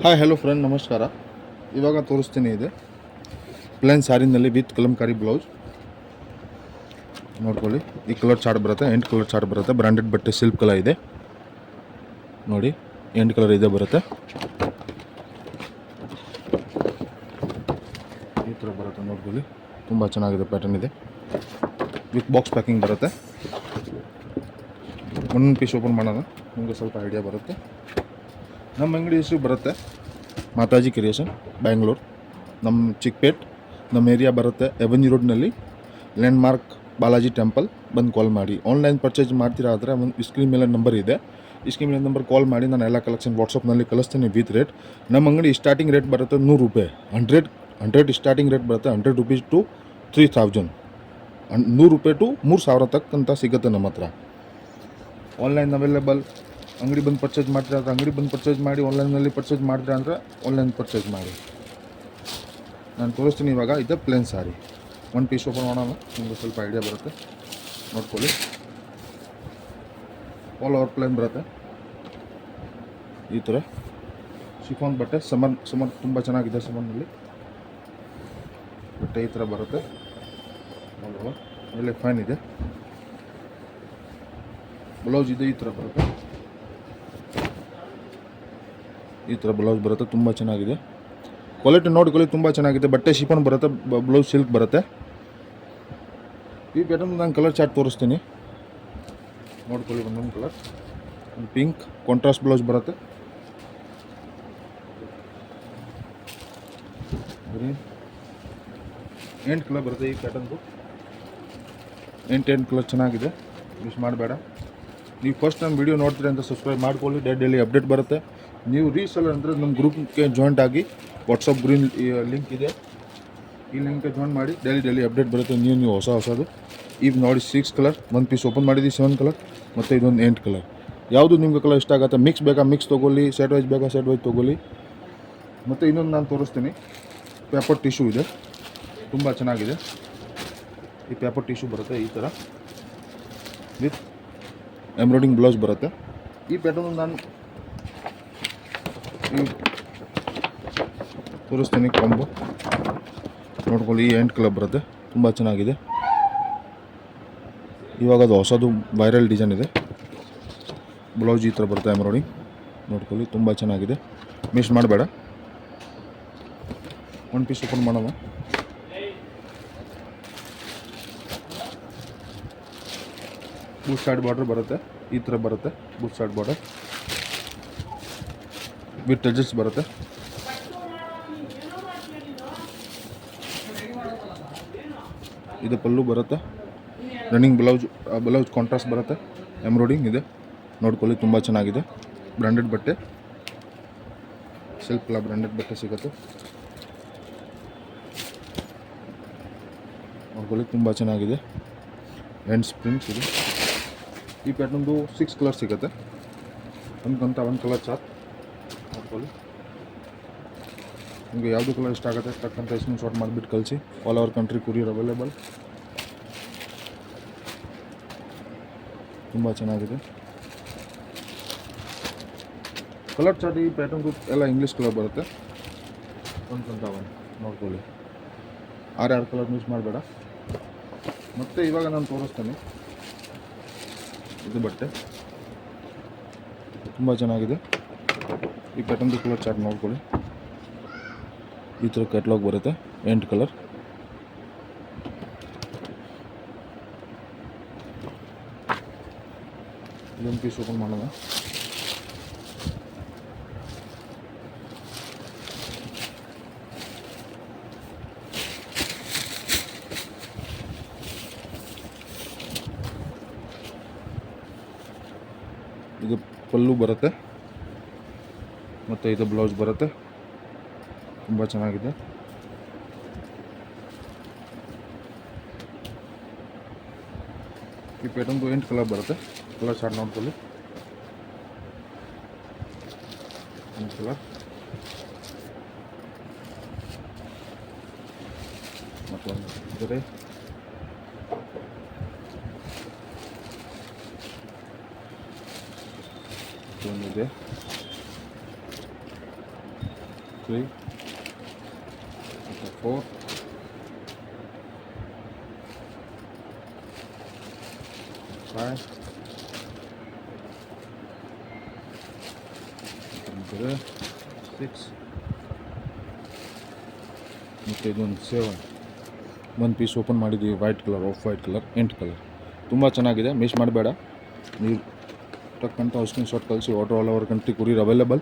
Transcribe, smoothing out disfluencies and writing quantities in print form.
Hi hello friend, ನಮಸ್ಕಾರ. ಇವಾಗ ತೋರಿಸ್ತೀನಿ. ಇದೆ ಪ್ಲೇನ್ ಸ್ಯಾರಿನಲ್ಲಿ ವಿತ್ ಕಲಂಕಾರಿ ಬ್ಲೌಸ್ ನೋಡ್ಕೊಳ್ಳಿ. ಈ ಕಲರ್ ಚಾರ್ಟ್ ಬರುತ್ತೆ, 8 ಕಲರ್ ಚಾರ್ಟ್ ಬರುತ್ತೆ. ಬ್ರ್ಯಾಂಡೆಡ್ ಬಟ್ಟೆ, ಸಿಲ್ಕ್ ಕಲರ್ ಇದೆ ನೋಡಿ. 8 ಕಲರ್ ಇದೆ ಬರುತ್ತೆ. ಈ ಥರ ಬರುತ್ತೆ ನೋಡ್ಕೊಳ್ಳಿ. ತುಂಬ ಚೆನ್ನಾಗಿದೆ, ಪ್ಯಾಟರ್ನ್ ಇದೆ. ವಿತ್ ಬಾಕ್ಸ್ ಪ್ಯಾಕಿಂಗ್ ಬರುತ್ತೆ. ಒಂದೊಂದು ಪೀಸ್ ಓಪನ್ ಮಾಡೋಣ, ನಿಮಗೆ ಸ್ವಲ್ಪ ಐಡಿಯಾ ಬರುತ್ತೆ. ನಮ್ಮ ಅಂಗಡಿ ಹೆಸರು ಬರುತ್ತೆ ಮಾತಾಜಿ ಕ್ರಿಯೇಷನ್, ಬ್ಯಾಂಗ್ಳೂರು. ನಮ್ಮ ಚಿಕ್ಕಪೇಟ್ ನಮ್ಮ ಏರಿಯಾ ಬರುತ್ತೆ. ಎವೆನ್ಯೂ ರೋಡ್ನಲ್ಲಿ ಲ್ಯಾಂಡ್ಮಾರ್ಕ್ ಬಾಲಾಜಿ ಟೆಂಪಲ್. ಬಂದು ಕಾಲ್ ಮಾಡಿ. ಆನ್ಲೈನ್ ಪರ್ಚೇಸ್ ಮಾಡ್ತೀರಾ ಆದರೆ ಒಂದು ಸ್ಕ್ರೀನ್ ಮೇಲೆ ನಂಬರ್ ಇದೆ. ಈ ಸ್ಕ್ರೀನ್ ಮೇಲೆ ನಂಬರ್ ಕಾಲ್ ಮಾಡಿ, ನಾನು ಎಲ್ಲ ಕಲೆಕ್ಷನ್ ವಾಟ್ಸಪ್ನಲ್ಲಿ ಕಳಿಸ್ತೀನಿ ವಿತ್ ರೇಟ್. ನಮ್ಮ ಅಂಗಡಿ ಸ್ಟಾರ್ಟಿಂಗ್ ರೇಟ್ ಬರುತ್ತೆ 100 ರೂಪಾಯಿ. 100 ಸ್ಟಾರ್ಟಿಂಗ್ ರೇಟ್ ಬರುತ್ತೆ. 100 ರೂಪೀಸ್ ಟು 3000, 100 ರೂಪಾಯಿ ಟು 3000 ತಕ್ಕ ಅಂತ ಸಿಗುತ್ತೆ ನಮ್ಮ ಹತ್ರ. Online available. ಅಂಗಡಿ ಬಂದು ಪರ್ಚೇಸ್ ಮಾಡ್ತೀರಾ ಅಂದರೆ ಅಂಗಡಿ ಬಂದು ಪರ್ಚೇಸ್ ಮಾಡಿ. ಆನ್ಲೈನಲ್ಲಿ ಪರ್ಚೇಸ್ ಮಾಡ್ತೀರಾ ಅಂದರೆ ಆನ್ಲೈನ್ ಪರ್ಚೇಸ್ ಮಾಡಿ. ನಾನು ತೋರಿಸ್ತೀನಿ ಇವಾಗ. ಇದೆ ಪ್ಲೇನ್ ಸ್ಯಾರಿ. ಒಂದು ಪೀಸ್ ಓಪನ್ ಮಾಡೋಣ, ನಿಮಗೆ ಸ್ವಲ್ಪ ಐಡಿಯಾ ಬರುತ್ತೆ. ನೋಡ್ಕೊಳ್ಳಿ. ಆಲ್ ಓವರ್ ಪ್ಲೇನ್ ಬರುತ್ತೆ. ಈ ಥರ ಶಿಫಾನ್ ಬಟ್ಟೆ. ಸಮರ್ ತುಂಬ ಚೆನ್ನಾಗಿದೆ. ಸಮರ್ನಲ್ಲಿ ಬಟ್ಟೆ ಈ ಥರ ಬರುತ್ತೆ. ನೋಡುವ ಒಳ್ಳೆ ಫ್ಯಾನ್ ಇದೆ. ಬ್ಲೌಸ್ ಇದೆ ಈ ಥರ ಬರುತ್ತೆ. ಈ ಥರ ಬ್ಲೌಸ್ ಬರುತ್ತೆ. ತುಂಬ ಚೆನ್ನಾಗಿದೆ. ಕ್ವಾಲಿಟಿ ನೋಡ್ಕೊಳ್ಳಿ, ತುಂಬ ಚೆನ್ನಾಗಿದೆ. ಬಟ್ಟೆ ಶಿಫಾನ್ ಬರುತ್ತೆ, ಬ್ಲೌಸ್ ಸಿಲ್ಕ್ ಬರುತ್ತೆ. ಈ ಪ್ಯಾಟರ್ನ್ ನಾನು ಕಲರ್ ಚಾರ್ಟ್ ತೋರಿಸ್ತೀನಿ ನೋಡ್ಕೊಳ್ಳಿ. ಒಂದೊಂದು ಕಲರ್. ಒಂದು ಪಿಂಕ್ ಕಾಂಟ್ರಾಸ್ಟ್ ಬ್ಲೌಸ್ ಬರುತ್ತೆ. ಗ್ರೀನ್ 8 ಕಲರ್ ಬರುತ್ತೆ. ಈ ಪ್ಯಾಟರ್ನ್ದು 8 ಕಲರ್ ಚೆನ್ನಾಗಿದೆ. ಮಿಸ್ ಮಾಡಬೇಡ. ನೀವು ಫಸ್ಟ್ ನಮ್ಮ ವಿಡಿಯೋ ನೋಡ್ತೀರಿ ಅಂತ ಸಬ್ಸ್ಕ್ರೈಬ್ ಮಾಡ್ಕೊಳ್ಳಿ. ಡೈಲಿ ಅಪ್ಡೇಟ್ ಬರುತ್ತೆ. ನೀವು ರೀಸೆಲ್ಲರ್ ಅಂದರೆ ನಮ್ಮ ಗ್ರೂಪ್ಗೆ ಜಾಯಿಂಟ್ ಆಗಿ. ವಾಟ್ಸಪ್ ಗ್ರೀನ್ ಲಿಂಕ್ ಇದೆ, ಈ ಲಿಂಕ್ಗೆ ಜಾಯಿನ್ ಮಾಡಿ. ಡೈಲಿ ಅಪ್ಡೇಟ್ ಬರುತ್ತೆ. ನೀವು ಹೊಸದು. ಈಗ ನೋಡಿ 6 ಕಲರ್. ಒಂದು ಪೀಸ್ ಓಪನ್ ಮಾಡಿದ್ದೀವಿ. 7 ಕಲರ್ ಮತ್ತು ಇದೊಂದು 8 ಕಲರ್. ಯಾವುದು ನಿಮಗೆ ಕಲರ್ ಇಷ್ಟ ಆಗುತ್ತೆ, ಮಿಕ್ಸ್ ಬೇಕಾ ಮಿಕ್ಸ್ ತೊಗೊಳ್ಳಿ, ಸೆಟ್ ವೈಸ್ ಬೇಕಾ ಸೆಟ್ ವೈಸ್ ತೊಗೊಳ್ಳಿ. ಮತ್ತು ಇನ್ನೊಂದು ನಾನು ತೋರಿಸ್ತೀನಿ. ಪೇಪರ್ ಟಿಶ್ಯೂ ಇದೆ, ತುಂಬ ಚೆನ್ನಾಗಿದೆ. ಈ ಪೇಪರ್ ಟಿಶ್ಯೂ ಬರುತ್ತೆ ಈ ಥರ ವಿತ್ ಎಂಬ್ರಾಯ್ಡಿಂಗ್ ಬ್ಲೌಸ್ ಬರುತ್ತೆ. ಈ ಪ್ಯಾಟರ್ನ್ ನಾನು ತೋರಿಸ್ತೀನಿ. ಕಾಂಬೋ ನೋಡ್ಕೊಳ್ಳಿ. ಈ 8 ಕಲರ್ ಬರುತ್ತೆ. ತುಂಬ ಚೆನ್ನಾಗಿದೆ. ಇವಾಗ ಅದು ಹೊಸದು ವೈರಲ್ ಡಿಸೈನ್ ಇದೆ. ಬ್ಲೌಸ್ ಈ ಥರ ಬರುತ್ತೆ ಎಂಬ್ರಾಯ್ಡಿಂಗ್. ನೋಡ್ಕೊಳ್ಳಿ, ತುಂಬ ಚೆನ್ನಾಗಿದೆ. ಮಿಸ್ ಮಾಡಬೇಡ. ಒಂದು ಪೀಸ್ ಓಪನ್ ಮಾಡೋಣ. ಬೂಟ್ ಸೈಡ್ ಬಾರ್ಡರ್ ಬರುತ್ತೆ. ಈ ಥರ ಬರುತ್ತೆ boot side border with touches ಬರುತ್ತೆ. ಇದು ಪಲ್ಲು ಬರುತ್ತೆ. ರನ್ನಿಂಗ್ ಬ್ಲೌಸ್ ಕಾಂಟ್ರಾಸ್ಟ್ ಬರುತ್ತೆ. ಎಂಬ್ರಾಯ್ಡಿಂಗ್ ಇದೆ. ನೋಡ್ಕೊಳ್ಳಿ, ತುಂಬ ಚೆನ್ನಾಗಿದೆ. ಬ್ರ್ಯಾಂಡೆಡ್ ಬಟ್ಟೆ, ಸಿಲ್ಕ್ ಕಲರ್ ಬ್ರ್ಯಾಂಡೆಡ್ ಬಟ್ಟೆ ಸಿಗುತ್ತೆ. ನೋಡ್ಕೊಳ್ಳಿ, ತುಂಬ ಚೆನ್ನಾಗಿದೆ. ಹ್ಯಾಂಡ್ಸ್ ಪ್ರಿಂಟ್ಸ್ ಇದೆ. ಈ ಪ್ಯಾಟರ್ನ್ದು 6 ಕಲರ್ ಸಿಗುತ್ತೆ. ಒಂದು ಕಲರ್ ಚಾರ್ಟ್ ನೋಡ್ಕೊಳ್ಳಿ. ನಿಮಗೆ ಯಾವುದು ಕಲರ್ ಇಷ್ಟ ಆಗುತ್ತೆ ತಕ್ಕಂಥ ಸ್ಕ್ರೀನ್ ಶಾಟ್ ಮಾಡಿಬಿಟ್ಟು ಕಳಿಸಿ. All over country courier available. ತುಂಬ ಚೆನ್ನಾಗಿದೆ. ಕಲರ್ ಚಾರ್ಟ್ ಈ ಪ್ಯಾಟರ್ನ್ದು ಎಲ್ಲ ಇಂಗ್ಲೀಷ್ ಕಲರ್ ಬರುತ್ತೆ. ಒಂದು ನೋಡ್ಕೊಳ್ಳಿ. 6 ಕಲರ್ ಮಿಸ್ ಮಾಡಬೇಡ. ಮತ್ತು ಇವಾಗ ನಾನು ತೋರಿಸ್ತೀನಿ. ಇದು ಬಟ್ಟೆ ತುಂಬ ಚೆನ್ನಾಗಿದೆ. ಈ ಪ್ಯಾಟರ್ನ್ದು ಕಲರ್ ಚಾರ್ಟ್ ನೋಡ್ಕೊಳ್ಳಿ. ಈ ಥರ ಕ್ಯಾಟ್ಲಾಗ್ ಬರುತ್ತೆ. 8 ಕಲರ್. ಇದೊಂದು ಪೀಸ್ ಓಪನ್ ಮಾಡೋಣ. ಇದು ಪಲ್ಲು ಬರುತ್ತೆ ಮತ್ತು ಇದು ಬ್ಲೌಸ್ ಬರುತ್ತೆ. ತುಂಬ ಚೆನ್ನಾಗಿದೆ. ಈ ಪ್ಯಾಟರ್ನ್ದು 8 ಕಲರ್ ಬರುತ್ತೆ. ಕಲರ್ ಚಾರ್ಟ್ ನೋಡ್ಕೊಳ್ಳಿ. 8 ಕಲರ್ ಮತ್ತೊಂದು ಇದೆ. ಒಂದಿದೆ. 3 ಮತ್ತು 4 5 ಮತ್ತು 6 ಮತ್ತು ಇದೊಂದು 7 ಒಂದು ಪೀಸ್ ಓಪನ್ ಮಾಡಿದ್ದೀವಿ white colour of white colour ಎಂಟ್ ಕಲರ್ ತುಂಬ ಚೆನ್ನಾಗಿದೆ ಮಿಸ್ ಮಾಡಬೇಡ ನೀವು ಟಕ್ಕಂತ ಸ್ಕ್ರೀನ್ ಶಾಟ್ ಕಳಿಸಿ order all over country courier available